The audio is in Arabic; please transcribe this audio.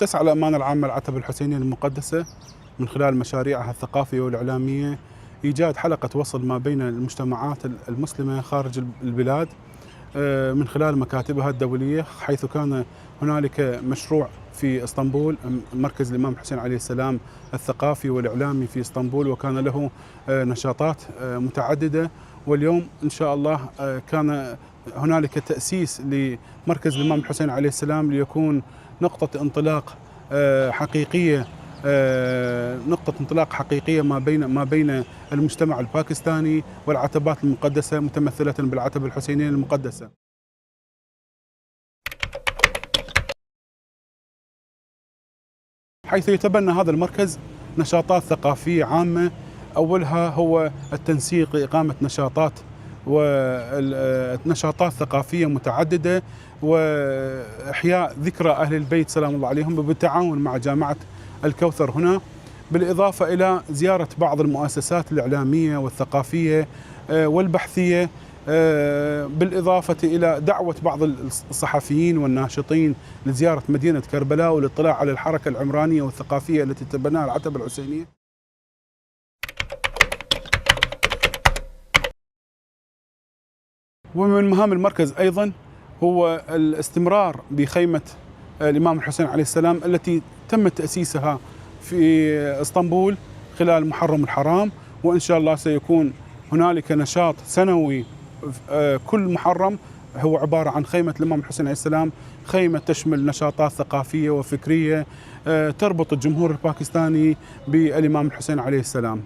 تسعى الأمانة العامة العتبة الحسينية المقدسة من خلال مشاريعها الثقافية والإعلامية إيجاد حلقة وصل ما بين المجتمعات المسلمة خارج البلاد من خلال مكاتبها الدولية، حيث كان هنالك مشروع في اسطنبول، مركز الإمام الحسين عليه السلام الثقافي والإعلامي في اسطنبول، وكان له نشاطات متعددة. واليوم إن شاء الله كان هنالك تأسيس لمركز الإمام الحسين عليه السلام ليكون نقطة انطلاق حقيقية، ما بين المجتمع الباكستاني والعتبات المقدسة متمثلة بالعتبة الحسينية المقدسة. حيث يتبنى هذا المركز نشاطات ثقافية عامة، أولها هو التنسيق لإقامة نشاطات ثقافية متعددة وإحياء ذكرى أهل البيت سلام الله عليهم بالتعاون مع جامعة الكوثر هنا، بالإضافة إلى زيارة بعض المؤسسات الإعلامية والثقافية والبحثية، بالإضافة إلى دعوة بعض الصحفيين والناشطين لزيارة مدينة كربلاء والاطلاع على الحركة العمرانية والثقافية التي تبناها العتبة الحسينية. ومن مهام المركز أيضا هو الاستمرار بخيمة الإمام الحسين عليه السلام التي تم تأسيسها في اسطنبول خلال محرم الحرام، وإن شاء الله سيكون هنالك نشاط سنوي كل محرم هو عبارة عن خيمة الإمام الحسين عليه السلام، خيمة تشمل نشاطات ثقافية وفكرية تربط الجمهور الباكستاني بالإمام الحسين عليه السلام.